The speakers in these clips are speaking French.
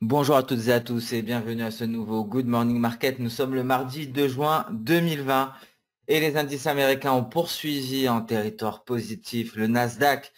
Bonjour à toutes et à tous et bienvenue à ce nouveau Good Morning Market. Nous sommes le mardi 2 juin 2020 et les indices américains ont poursuivi en territoire positif. Le Nasdaq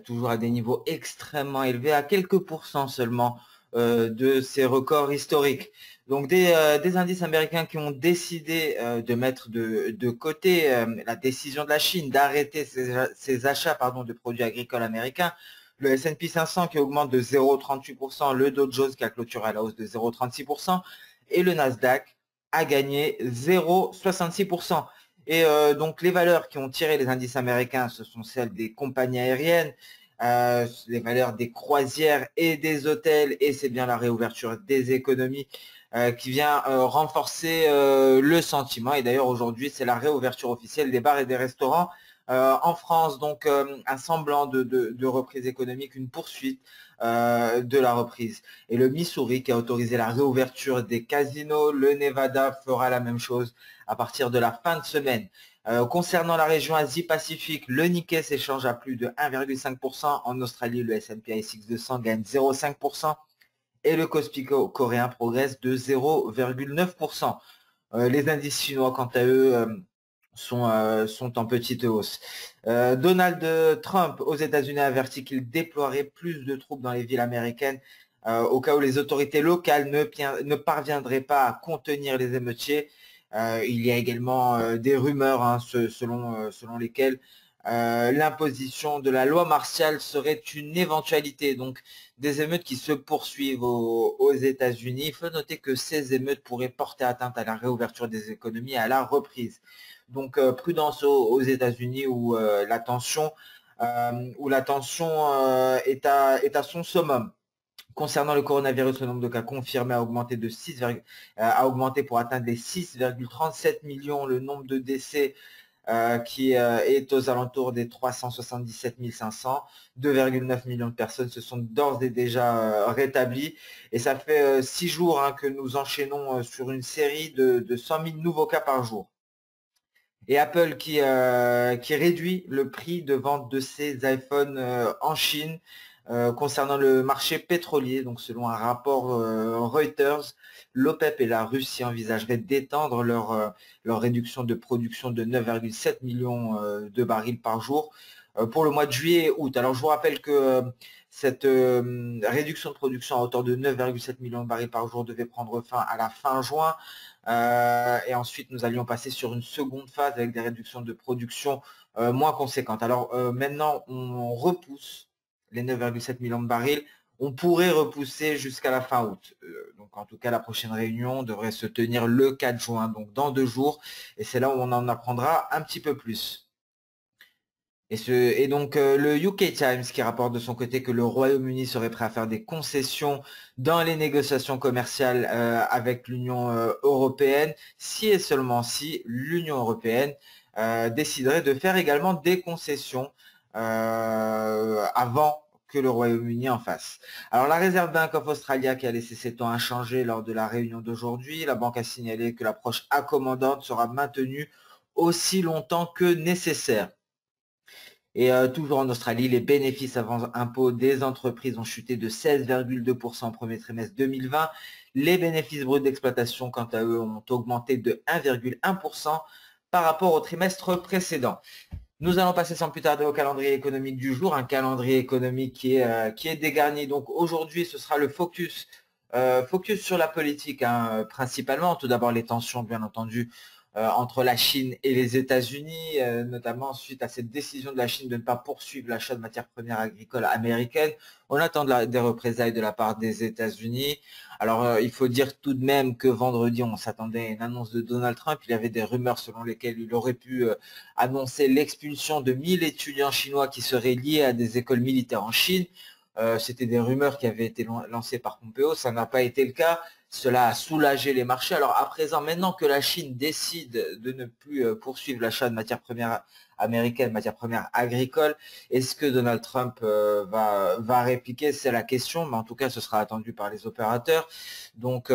toujours à des niveaux extrêmement élevés, à quelques pourcents seulement de ses records historiques. Donc des indices américains qui ont décidé de mettre de côté la décision de la Chine d'arrêter ses achats de produits agricoles américains. Le S&P 500 qui augmente de 0,38%, le Dow Jones qui a clôturé à la hausse de 0,36% et le Nasdaq a gagné 0,66%. Et donc les valeurs qui ont tiré les indices américains, ce sont celles des compagnies aériennes, les valeurs des croisières et des hôtels, et c'est bien la réouverture des économies qui vient renforcer le sentiment. Et d'ailleurs aujourd'hui c'est la réouverture officielle des bars et des restaurants en France, donc un semblant de reprise économique, une poursuite de la reprise. Et le Missouri qui a autorisé la réouverture des casinos, le Nevada fera la même chose à partir de la fin de semaine. Concernant la région Asie-Pacifique, le Nikkei s'échange à plus de 1,5%. En Australie, le S&P ASX 200 gagne 0,5% et le Kospi coréen progresse de 0,9%. Les indices chinois, quant à eux, sont en petite hausse. Donald Trump aux États-Unis a averti qu'il déploierait plus de troupes dans les villes américaines au cas où les autorités locales ne parviendraient pas à contenir les émeutiers. Il y a également des rumeurs selon lesquelles l'imposition de la loi martiale serait une éventualité. Donc des émeutes qui se poursuivent aux États-Unis. Il faut noter que ces émeutes pourraient porter atteinte à la réouverture des économies et à la reprise. Donc prudence aux États-Unis où la tension est à son summum. Concernant le coronavirus, le nombre de cas confirmés a augmenté pour atteindre les 6,37 millions. Le nombre de décès qui est aux alentours des 377 500. 2,9 millions de personnes se sont d'ores et déjà rétablies. Et ça fait 6 jours que nous enchaînons sur une série de 100 000 nouveaux cas par jour. Et Apple qui réduit le prix de vente de ses iPhones en Chine. Concernant le marché pétrolier, donc selon un rapport Reuters, l'OPEP et la Russie envisageraient d'étendre leur réduction de production de 9,7 millions de barils par jour pour le mois de juillet et août. Alors je vous rappelle que cette réduction de production à hauteur de 9,7 millions de barils par jour devait prendre fin à la fin juin. Et ensuite, nous allions passer sur une seconde phase avec des réductions de production moins conséquentes. Alors maintenant, on repousse les 9,7 millions de barils. On pourrait repousser jusqu'à la fin août. Donc en tout cas, la prochaine réunion devrait se tenir le 4 juin, donc dans 2 jours. Et c'est là où on en apprendra un petit peu plus. Et donc le UK Times qui rapporte de son côté que le Royaume-Uni serait prêt à faire des concessions dans les négociations commerciales avec l'Union européenne, si et seulement si l'Union européenne déciderait de faire également des concessions avant que le Royaume-Uni en fasse. Alors la Reserve Bank of Australia qui a laissé ses tons inchangés lors de la réunion d'aujourd'hui, la banque a signalé que l'approche accommodante sera maintenue aussi longtemps que nécessaire. Et toujours en Australie, les bénéfices avant impôts des entreprises ont chuté de 16,2% au premier trimestre 2020. Les bénéfices bruts d'exploitation, quant à eux, ont augmenté de 1,1% par rapport au trimestre précédent. Nous allons passer sans plus tarder au calendrier économique du jour, un calendrier économique qui est dégarni. Donc aujourd'hui, ce sera le focus sur la politique, principalement. Tout d'abord les tensions, bien entendu, entre la Chine et les États-Unis, notamment suite à cette décision de la Chine de ne pas poursuivre l'achat de matières premières agricoles américaines. On attend des représailles de la part des États-Unis. Alors, il faut dire tout de même que vendredi, on s'attendait à une annonce de Donald Trump. Il y avait des rumeurs selon lesquelles il aurait pu annoncer l'expulsion de 1000 étudiants chinois qui seraient liés à des écoles militaires en Chine. C'était des rumeurs qui avaient été lancées par Pompeo. Ça n'a pas été le cas. Cela a soulagé les marchés. Alors à présent, maintenant que la Chine décide de ne plus poursuivre l'achat de matières premières américaines, matières premières agricoles, est-ce que Donald Trump va répliquer? C'est la question, mais en tout cas, ce sera attendu par les opérateurs. Donc,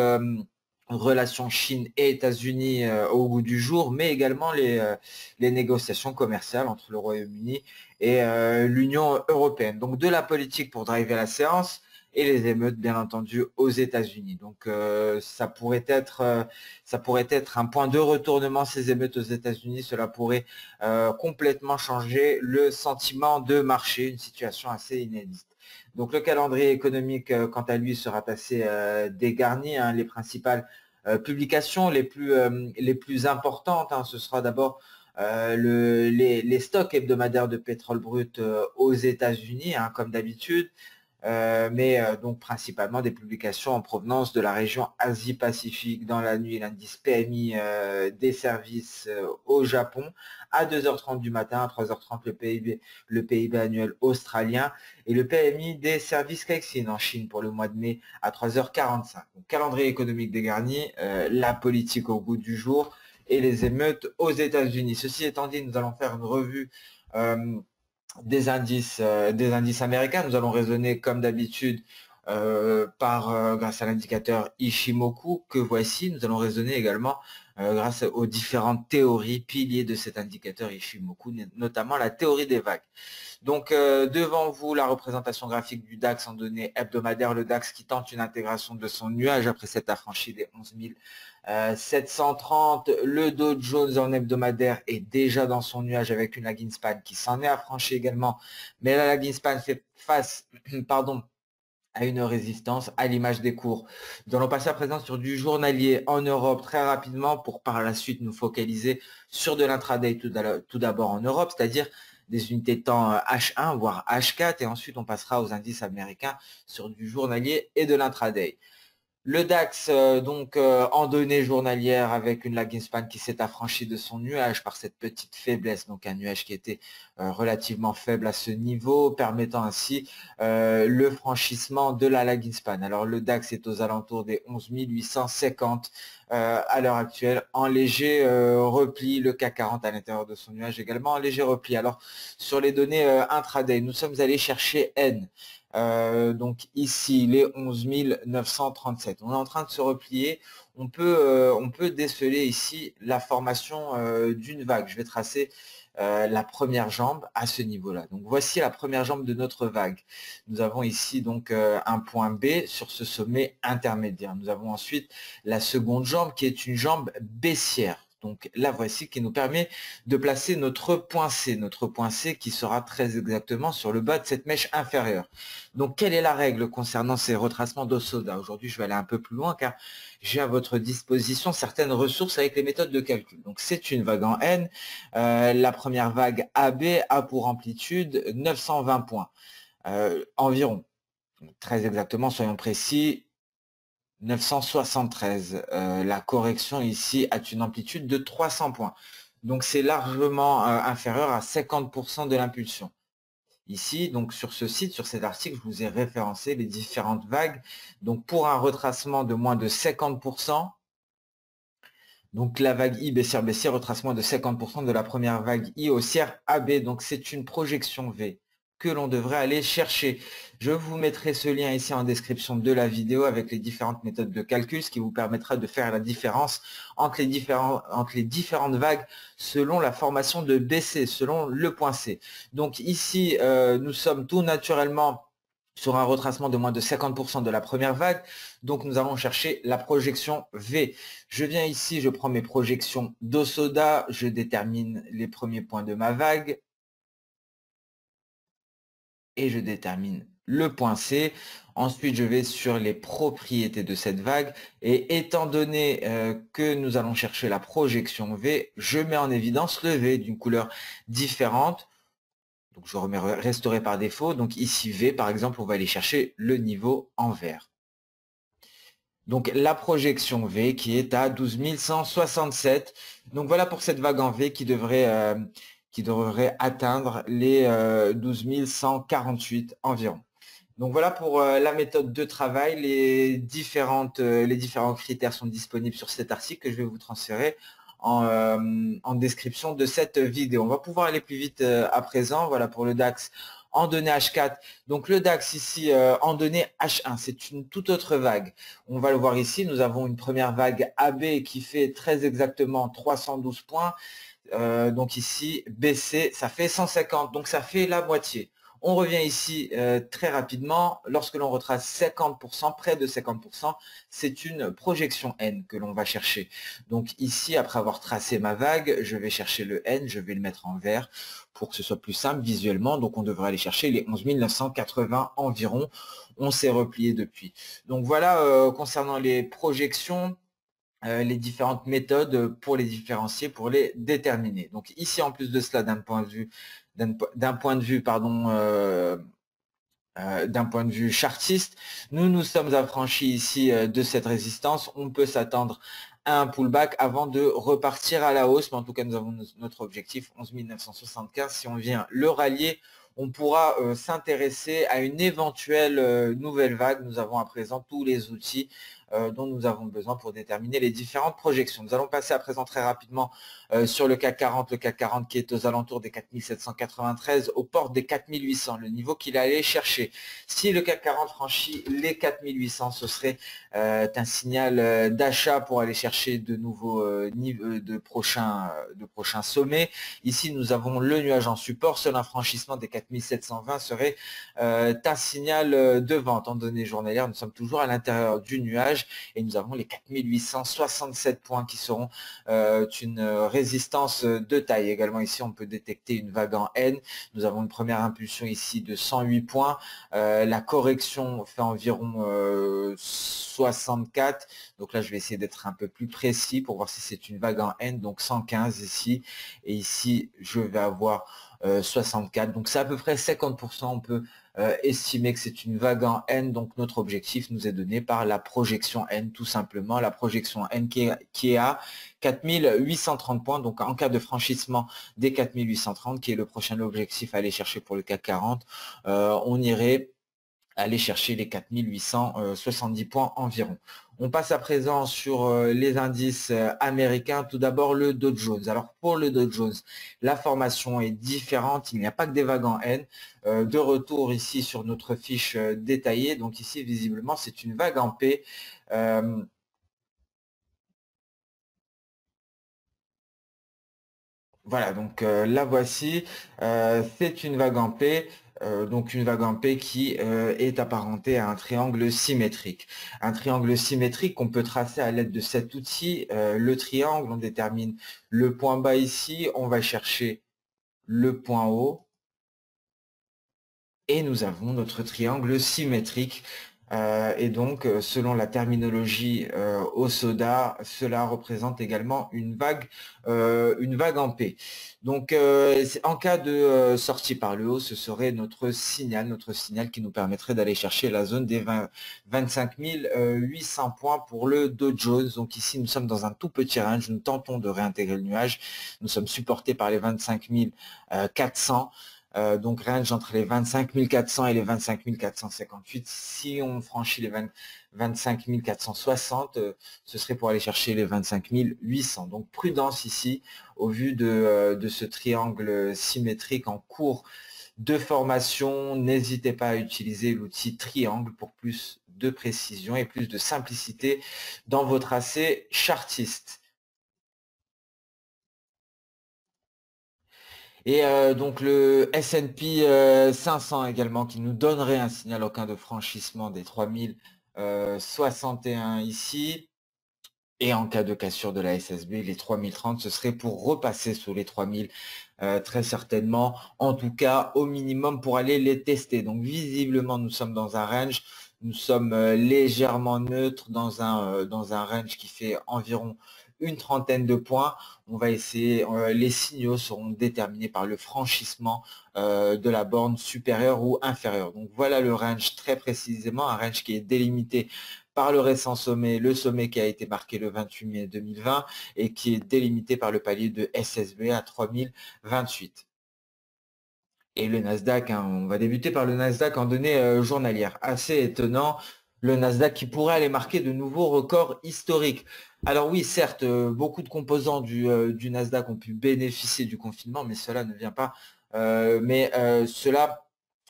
relations Chine et États-Unis au goût du jour, mais également les négociations commerciales entre le Royaume-Uni et l'Union européenne. Donc de la politique pour driver la séance et les émeutes, bien entendu, aux États-Unis. Donc, ça pourrait être un point de retournement, ces émeutes aux États-Unis. Cela pourrait complètement changer le sentiment de marché, une situation assez inédite. Donc, le calendrier économique, quant à lui, sera assez dégarni, hein. Les principales publications les plus importantes, hein, ce sera d'abord les stocks hebdomadaires de pétrole brut aux États-Unis, hein, comme d'habitude, mais donc principalement des publications en provenance de la région Asie-Pacifique. Dans la nuit, l'indice PMI des services au Japon à 2h30 du matin, à 3h30 le PIB annuel australien, et le PMI des services Caixin en Chine pour le mois de mai à 3h45. Donc, calendrier économique dégarni, la politique au goût du jour et les émeutes aux États-Unis. Ceci étant dit, nous allons faire une revue des indices américains. Nous allons raisonner comme d'habitude grâce à l'indicateur Ishimoku que voici. Nous allons raisonner également grâce aux différentes théories piliers de cet indicateur Ishimoku, notamment la théorie des vagues. Donc devant vous, la représentation graphique du DAX en données hebdomadaires, le DAX qui tente une intégration de son nuage après cette affranchie des 11 730. Le Dow Jones en hebdomadaire est déjà dans son nuage avec une lagging span qui s'en est affranchie également, mais la lagging span fait face pardon, à une résistance à l'image des cours. Nous allons passer à présent sur du journalier en Europe très rapidement pour par la suite nous focaliser sur de l'intraday tout d'abord en Europe, c'est-à-dire des unités de temps H1 voire H4, et ensuite on passera aux indices américains sur du journalier et de l'intraday. Le DAX, en données journalières avec une lagging span qui s'est affranchie de son nuage par cette petite faiblesse, donc un nuage qui était relativement faible à ce niveau, permettant ainsi le franchissement de la lagging span. Alors le DAX est aux alentours des 11 850 à l'heure actuelle, en léger repli, le CAC 40 à l'intérieur de son nuage également en léger repli. Alors sur les données intraday, nous sommes allés chercher N. Donc ici les 11 937, on est en train de se replier, on peut déceler ici la formation d'une vague. Je vais tracer la première jambe à ce niveau là. Donc voici la première jambe de notre vague. Nous avons ici donc un point B sur ce sommet intermédiaire. Nous avons ensuite la seconde jambe qui est une jambe baissière. Donc la voici qui nous permet de placer notre point C qui sera très exactement sur le bas de cette mèche inférieure. Donc quelle est la règle concernant ces retracements d'Osoda? Aujourd'hui je vais aller un peu plus loin car j'ai à votre disposition certaines ressources avec les méthodes de calcul. Donc c'est une vague en N, la première vague AB a pour amplitude 920 points environ, très exactement soyons précis, 973. La correction ici a une amplitude de 300 points. Donc c'est largement inférieur à 50% de l'impulsion. Ici, donc sur ce site, sur cet article, je vous ai référencé les différentes vagues. Donc pour un retracement de moins de 50%, donc la vague I baissière, retracement de 50% de la première vague I haussière AB. Donc c'est une projection V que l'on devrait aller chercher. Je vous mettrai ce lien ici en description de la vidéo avec les différentes méthodes de calcul, ce qui vous permettra de faire la différence entre les différentes vagues selon la formation de BC, selon le point C. Donc ici, nous sommes tout naturellement sur un retracement de moins de 50% de la première vague. Donc nous allons chercher la projection V. Je viens ici, je prends mes projections d'Osoda, je détermine les premiers points de ma vague et je détermine le point C. Ensuite, je vais sur les propriétés de cette vague et étant donné que nous allons chercher la projection V, je mets en évidence le V d'une couleur différente. Donc je resterai par défaut. Donc ici V, par exemple, on va aller chercher le niveau en vert. Donc la projection V qui est à 12 167. Donc voilà pour cette vague en V qui devrait atteindre les 12 148 environ. Donc voilà pour la méthode de travail. Les différents critères sont disponibles sur cet article que je vais vous transférer en description de cette vidéo. On va pouvoir aller plus vite à présent. Voilà pour le DAX en données H4. Donc le DAX ici en données H1, c'est une toute autre vague. On va le voir ici, nous avons une première vague AB qui fait très exactement 312 points. Donc ici, BC, ça fait 150, donc ça fait la moitié. On revient ici très rapidement. Lorsque l'on retrace 50%, près de 50%, c'est une projection N que l'on va chercher. Donc ici, après avoir tracé ma vague, je vais chercher le N, je vais le mettre en vert pour que ce soit plus simple visuellement. Donc on devrait aller chercher les 11 980 environ. On s'est replié depuis. Donc voilà, concernant les projections, les différentes méthodes pour les différencier, pour les déterminer. Donc ici, en plus de cela, d'un point de vue, pardon, d'un point de vue chartiste, nous nous sommes affranchis ici de cette résistance. On peut s'attendre à un pullback avant de repartir à la hausse, mais en tout cas, nous avons notre objectif 11 975. Si on vient le rallier, on pourra s'intéresser à une éventuelle nouvelle vague. Nous avons à présent tous les outils dont nous avons besoin pour déterminer les différentes projections. Nous allons passer à présent très rapidement sur le CAC 40, qui est aux alentours des 4793, aux portes des 4800, le niveau qu'il allait chercher. Si le CAC 40 franchit les 4800, ce serait un signal d'achat pour aller chercher de nouveaux de prochains sommets. Ici, nous avons le nuage en support. Seul un franchissement des 4720 serait un signal de vente. En données journalières, nous sommes toujours à l'intérieur du nuage et nous avons les 4867 points qui seront une résistance de taille. Également ici, on peut détecter une vague en N. Nous avons une première impulsion ici de 108 points. La correction fait environ 64. Donc là, je vais essayer d'être un peu plus précis pour voir si c'est une vague en N. Donc 115 ici. Et ici, je vais avoir 64. Donc c'est à peu près 50%. On peut estimer que c'est une vague en N. Donc notre objectif nous est donné par la projection N, tout simplement. La projection N qui est à 4830 points. Donc en cas de franchissement des 4830, qui est le prochain objectif à aller chercher pour le CAC 40, on irait aller chercher les 4870 points environ. On passe à présent sur les indices américains. Tout d'abord, le Dow Jones. Alors, pour le Dow Jones, la formation est différente. Il n'y a pas que des vagues en N. De retour ici sur notre fiche détaillée. Donc ici, visiblement, c'est une vague en P. Voilà, donc la voici. C'est une vague en P. Donc une vague en P qui est apparentée à un triangle symétrique. Un triangle symétrique qu'on peut tracer à l'aide de cet outil. Le triangle, on détermine le point bas ici, on va chercher le point haut et nous avons notre triangle symétrique. Et donc, selon la terminologie au soda, cela représente également une vague en P. Donc, en cas de sortie par le haut, ce serait notre signal qui nous permettrait d'aller chercher la zone des 25 800 points pour le Dow Jones. Donc ici, nous sommes dans un tout petit range, nous tentons de réintégrer le nuage. Nous sommes supportés par les 25 400. Donc range entre les 25 400 et les 25 458. Si on franchit les 25 460, ce serait pour aller chercher les 25 800. Donc prudence ici au vu de ce triangle symétrique en cours de formation. N'hésitez pas à utiliser l'outil triangle pour plus de précision et plus de simplicité dans vos tracés chartistes. Et donc le S&P 500 également qui nous donnerait un signal aucun de franchissement des 3061 ici. Et en cas de cassure de la SSB, les 3030, ce serait pour repasser sous les 3000 très certainement. En tout cas, au minimum pour aller les tester. Donc visiblement, nous sommes dans un range. Nous sommes légèrement neutres dans un range qui fait environ une trentaine de points. On va essayer, les signaux seront déterminés par le franchissement de la borne supérieure ou inférieure. Donc voilà le range très précisément, un range qui est délimité par le récent sommet, le sommet qui a été marqué le 28 mai 2020 et qui est délimité par le palier de SSB à 3028. Et le Nasdaq, hein, on va débuter par le Nasdaq en données journalières. Assez étonnant, le Nasdaq qui pourrait aller marquer de nouveaux records historiques. Alors oui, certes, beaucoup de composants du Nasdaq ont pu bénéficier du confinement, mais cela ne vient pas. Cela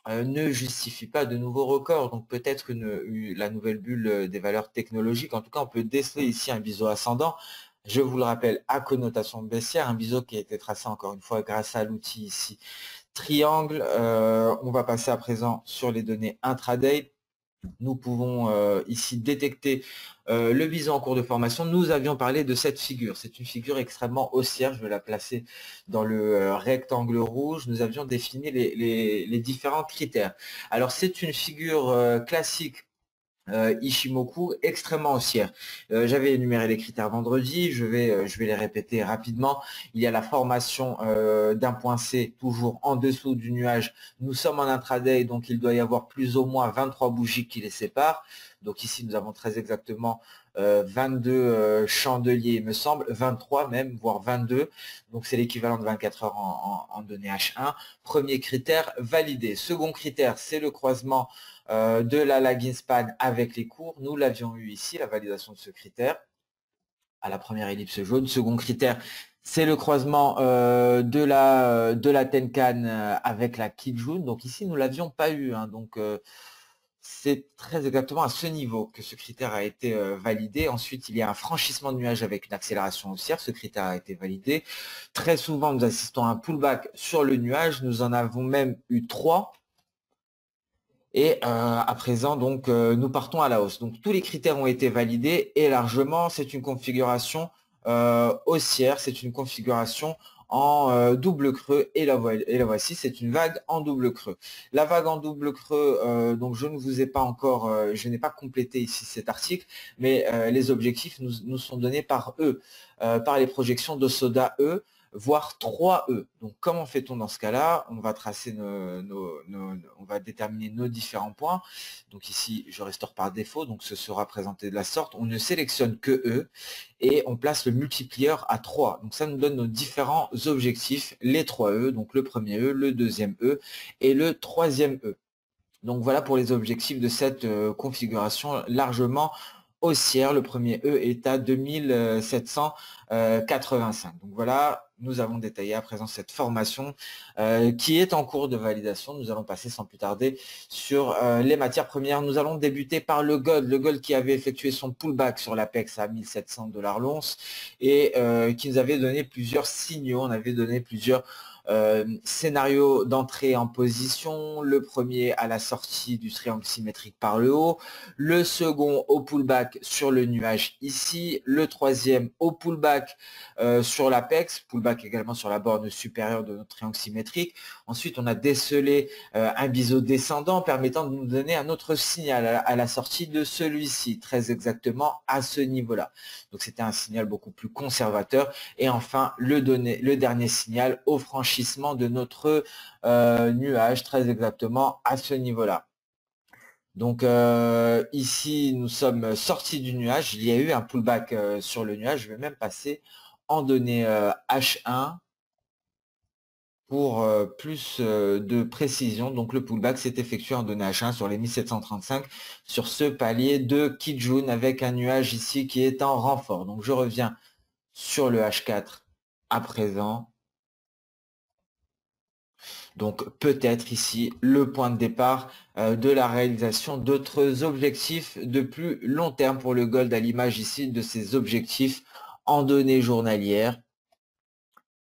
ne justifie pas de nouveaux records. Donc peut-être la nouvelle bulle des valeurs technologiques. En tout cas, on peut déceler ici un biseau ascendant. Je vous le rappelle, à connotation baissière, un biseau qui a été tracé encore une fois grâce à l'outil ici triangle. On va passer à présent sur les données intraday. Nous pouvons ici détecter le bison en cours de formation. Nous avions parlé de cette figure. C'est une figure extrêmement haussière. Je vais la placer dans le rectangle rouge. Nous avions défini les différents critères. Alors, c'est une figure classique Ishimoku extrêmement haussière. J'avais énuméré les critères vendredi, je vais les répéter rapidement. Il y a la formation d'un point C toujours en dessous du nuage. Nous sommes en intraday, donc il doit y avoir plus ou moins 23 bougies qui les séparent. Donc ici, nous avons très exactement 22 chandeliers, il me semble, 23 même, voire 22. Donc c'est l'équivalent de 24 heures en données H1. Premier critère, validé. Second critère, c'est le croisement de la lagging span avec les cours. Nous l'avions eu ici, la validation de ce critère, à la première ellipse jaune. Second critère, c'est le croisement de la Tenkan avec la Kijun. Donc ici, nous ne l'avions pas eu. Hein. Donc c'est très exactement à ce niveau que ce critère a été validé. Ensuite, il y a un franchissement de nuage avec une accélération haussière. Ce critère a été validé. Très souvent, nous assistons à un pullback sur le nuage. Nous en avons même eu 3. Et à présent, donc, nous partons à la hausse. Donc, tous les critères ont été validés et largement, c'est une configuration haussière, c'est une configuration en double creux et la voici, c'est une vague en double creux. La vague en double creux, donc je ne vous ai pas encore, je n'ai pas complété ici cet article, mais les objectifs nous sont donnés par eux, par les projections de Soda E, voire 3E. Donc, comment fait-on dans ce cas-là? On va tracer on va déterminer nos différents points. Donc ici, je restaure par défaut, donc ce sera présenté de la sorte. On ne sélectionne que E et on place le multiplieur à 3. Donc ça nous donne nos différents objectifs, les 3E, donc le premier E, le deuxième E et le troisième E. Donc voilà pour les objectifs de cette configuration largement haussière. Le premier E est à 2785. Donc voilà, nous avons détaillé à présent cette formation qui est en cours de validation. Nous allons passer sans plus tarder sur les matières premières. Nous allons débuter par le gold qui avait effectué son pullback sur l'Apex à 1700 $ l'once et qui nous avait donné plusieurs signaux. On avait donné plusieurs scénario d'entrée en position, le premier à la sortie du triangle symétrique par le haut, le second au pullback sur le nuage ici, le troisième au pullback sur l'apex, pullback également sur la borne supérieure de notre triangle symétrique. Ensuite, on a décelé un biseau descendant permettant de nous donner un autre signal à la sortie de celui-ci, très exactement à ce niveau-là. Donc c'était un signal beaucoup plus conservateur. Et enfin, le dernier signal au franchissement de notre nuage, très exactement à ce niveau-là. Donc ici, nous sommes sortis du nuage. Il y a eu un pullback sur le nuage. Je vais même passer en données H1 pour plus de précision. Donc le pullback s'est effectué en données H1 sur les 1735 sur ce palier de Kijun avec un nuage ici qui est en renfort. Donc je reviens sur le H4 à présent. Donc peut-être ici le point de départ de la réalisation d'autres objectifs de plus long terme pour le gold, à l'image ici de ces objectifs en données journalières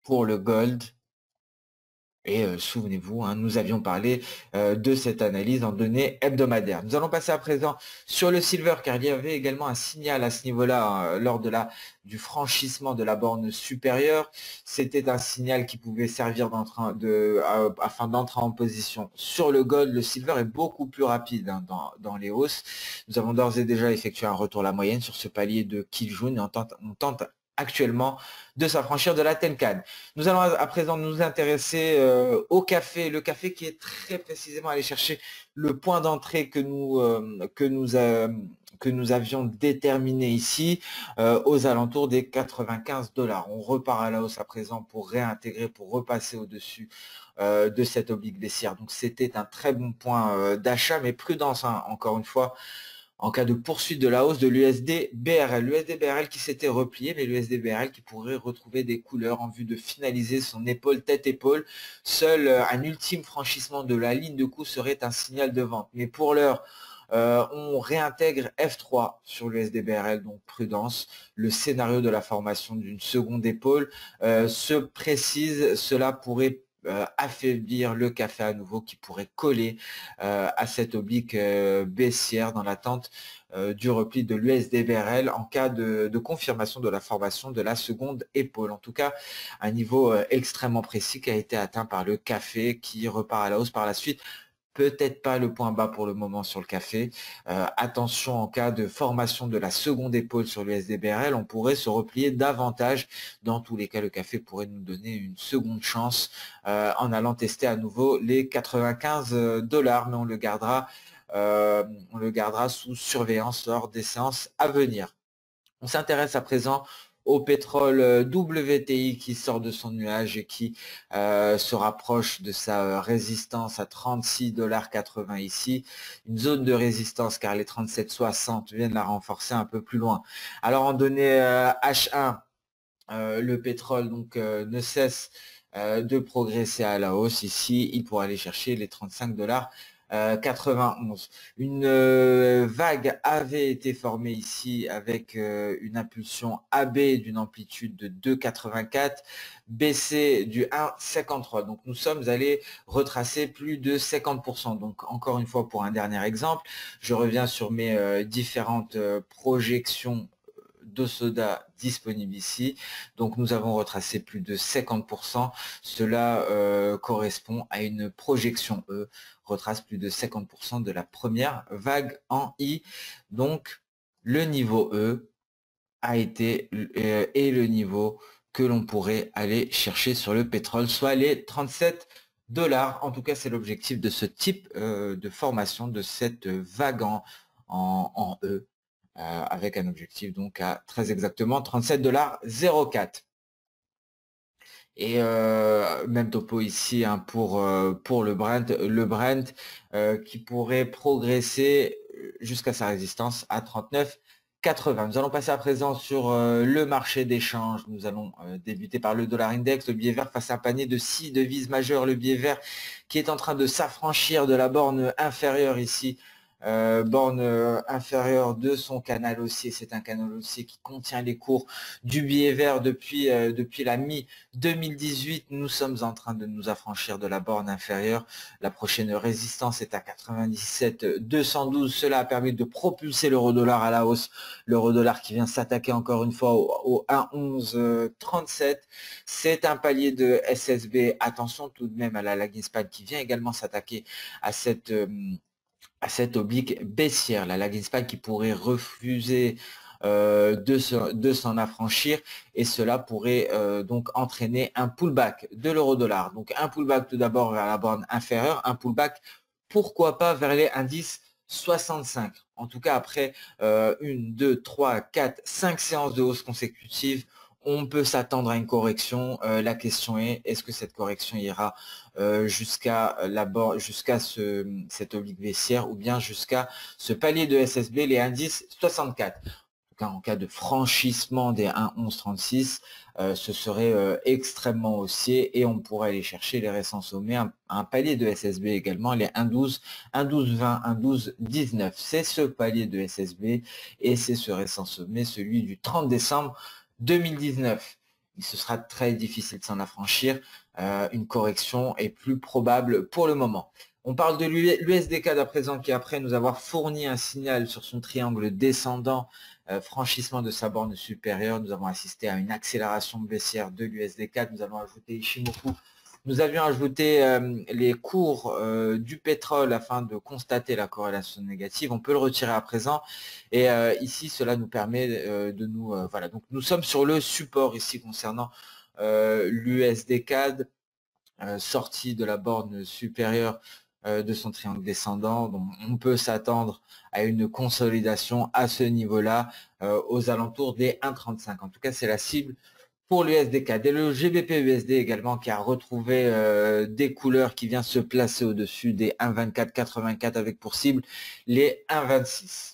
pour le gold. Et souvenez-vous, hein, nous avions parlé de cette analyse en données hebdomadaires. Nous allons passer à présent sur le silver, car il y avait également un signal à ce niveau-là hein, lors du franchissement de la borne supérieure. C'était un signal qui pouvait servir afin d'entrer en position sur le gold. Le silver est beaucoup plus rapide hein, dans les hausses. Nous avons d'ores et déjà effectué un retour à la moyenne sur ce palier de Kijun et on tente actuellement de s'affranchir de la Tenkan. Nous allons à présent nous intéresser au café, le café qui est très précisément allé chercher le point d'entrée que nous avions déterminé ici aux alentours des 95 $. On repart à la hausse à présent pour réintégrer, pour repasser au-dessus de cette oblique baissière. Donc c'était un très bon point d'achat, mais prudence hein, encore une fois, en cas de poursuite de la hausse de l'USD BRL. L'USD BRL qui s'était replié, mais l'USD BRL qui pourrait retrouver des couleurs en vue de finaliser son épaule tête-épaule. Seul un ultime franchissement de la ligne de coup serait un signal de vente. Mais pour l'heure, on réintègre F3 sur l'USD BRL, donc prudence. Le scénario de la formation d'une seconde épaule se précise. Cela pourrait affaiblir le café à nouveau, qui pourrait coller à cette oblique baissière dans l'attente du repli de l'USD BRL en cas de confirmation de la formation de la seconde épaule. En tout cas, un niveau extrêmement précis qui a été atteint par le café, qui repart à la hausse par la suite. Peut-être pas le point bas pour le moment sur le café. Attention, en cas de formation de la seconde épaule sur l'USD-BRL, on pourrait se replier davantage. Dans tous les cas, le café pourrait nous donner une seconde chance en allant tester à nouveau les 95 $, mais on le gardera sous surveillance lors des séances à venir. On s'intéresse à présent au pétrole WTI qui sort de son nuage et qui se rapproche de sa résistance à 36,80 $ ici. Une zone de résistance car les 37,60 viennent la renforcer un peu plus loin. Alors en données H1, le pétrole donc ne cesse de progresser à la hausse. Ici, il pourra aller chercher les 35 $ 91. Une vague avait été formée ici avec une impulsion AB d'une amplitude de 2,84, BC du 1,53. Donc nous sommes allés retracer plus de 50%. Donc encore une fois, pour un dernier exemple, je reviens sur mes différentes projections d'Osoda disponible ici. Donc nous avons retracé plus de 50%. Cela correspond à une projection E, retrace plus de 50% de la première vague en I. Donc le niveau E a été et le niveau que l'on pourrait aller chercher sur le pétrole, soit les 37 $. En tout cas, c'est l'objectif de ce type de formation, de cette vague en E. Avec un objectif donc à très exactement 37,04 $. Et même topo ici hein, pour le Brent qui pourrait progresser jusqu'à sa résistance à 39,80. Nous allons passer à présent sur le marché d'échange. Nous allons débuter par le dollar index, le billet vert face à un panier de 6 devises majeures. Le billet vert qui est en train de s'affranchir de la borne inférieure ici. Borne inférieure de son canal haussier. C'est un canal haussier qui contient les cours du billet vert depuis la mi-2018. Nous sommes en train de nous affranchir de la borne inférieure. La prochaine résistance est à 97,212. Cela a permis de propulser l'euro-dollar à la hausse. L'euro-dollar qui vient s'attaquer encore une fois au 1,1137. C'est un palier de SSB. Attention tout de même à la lagging span qui vient également s'attaquer à cette oblique baissière, la lagging span qui pourrait refuser de s'en affranchir et cela pourrait donc entraîner un pullback de l'euro-dollar. Donc un pullback tout d'abord vers la borne inférieure, un pullback pourquoi pas vers les indices 65. En tout cas après 1, 2, 3, 4, 5 séances de hausse consécutives, on peut s'attendre à une correction. La question est-ce que cette correction ira jusqu'à cette oblique baissière ou bien jusqu'à ce palier de SSB, les indices 64. En cas de franchissement des 1,1136, ce serait extrêmement haussier et on pourrait aller chercher les récents sommets, un palier de SSB également, les 1,12, 1,1220, 1,1219. C'est ce palier de SSB et c'est ce récent sommet, celui du 30 décembre 2019. Ce sera très difficile de s'en affranchir. Une correction est plus probable pour le moment. On parle de l'USDK à présent qui, après nous avoir fourni un signal sur son triangle descendant, franchissement de sa borne supérieure, nous avons assisté à une accélération baissière de l'USDK. Nous avons ajouté Ishimoku. Nous avions ajouté les cours du pétrole afin de constater la corrélation négative. On peut le retirer à présent. Et ici, cela nous permet de nous... voilà, donc nous sommes sur le support ici concernant l'USDK, sortie de la borne supérieure de son triangle descendant. Donc, on peut s'attendre à une consolidation à ce niveau-là aux alentours des 1,35. En tout cas, c'est la cible pour l'USDK. Et le GBP-USD également qui a retrouvé des couleurs, qui vient se placer au-dessus des 1,2484 avec pour cible les 1,26.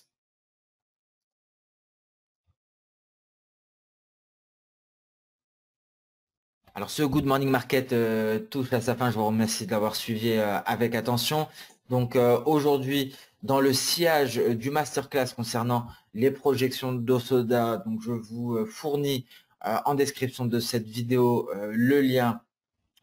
Alors ce Good Morning Market touche à sa fin. Je vous remercie de l'avoir suivi avec attention. Donc aujourd'hui, dans le sillage du masterclass concernant les projections d'Osoda, donc je vous fournis en description de cette vidéo le lien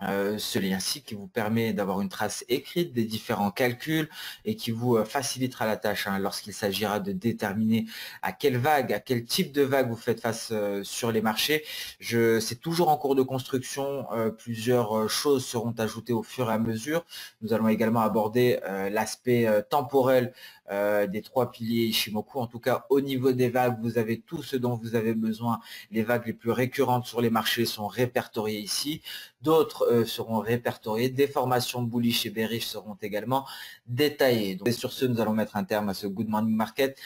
ce lien-ci qui vous permet d'avoir une trace écrite des différents calculs et qui vous facilitera la tâche lorsqu'il s'agira de déterminer à quelle vague, à quel type de vague vous faites face sur les marchés. C'est toujours en cours de construction, plusieurs choses seront ajoutées au fur et à mesure. Nous allons également aborder l'aspect temporel des 3 piliers Ishimoku. En tout cas, au niveau des vagues, vous avez tout ce dont vous avez besoin. Les vagues les plus récurrentes sur les marchés sont répertoriées ici. D'autres seront répertoriées. Des formations bullish et bearish seront également détaillées. Donc, et sur ce, nous allons mettre un terme à ce Good Morning Market.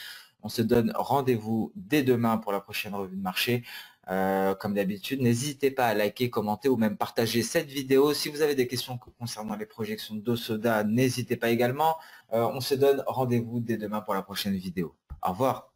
On se donne rendez-vous dès demain pour la prochaine revue de marché. Comme d'habitude, n'hésitez pas à liker, commenter ou même partager cette vidéo. Si vous avez des questions concernant les projections d'Osoda, n'hésitez pas également. On se donne rendez-vous dès demain pour la prochaine vidéo. Au revoir.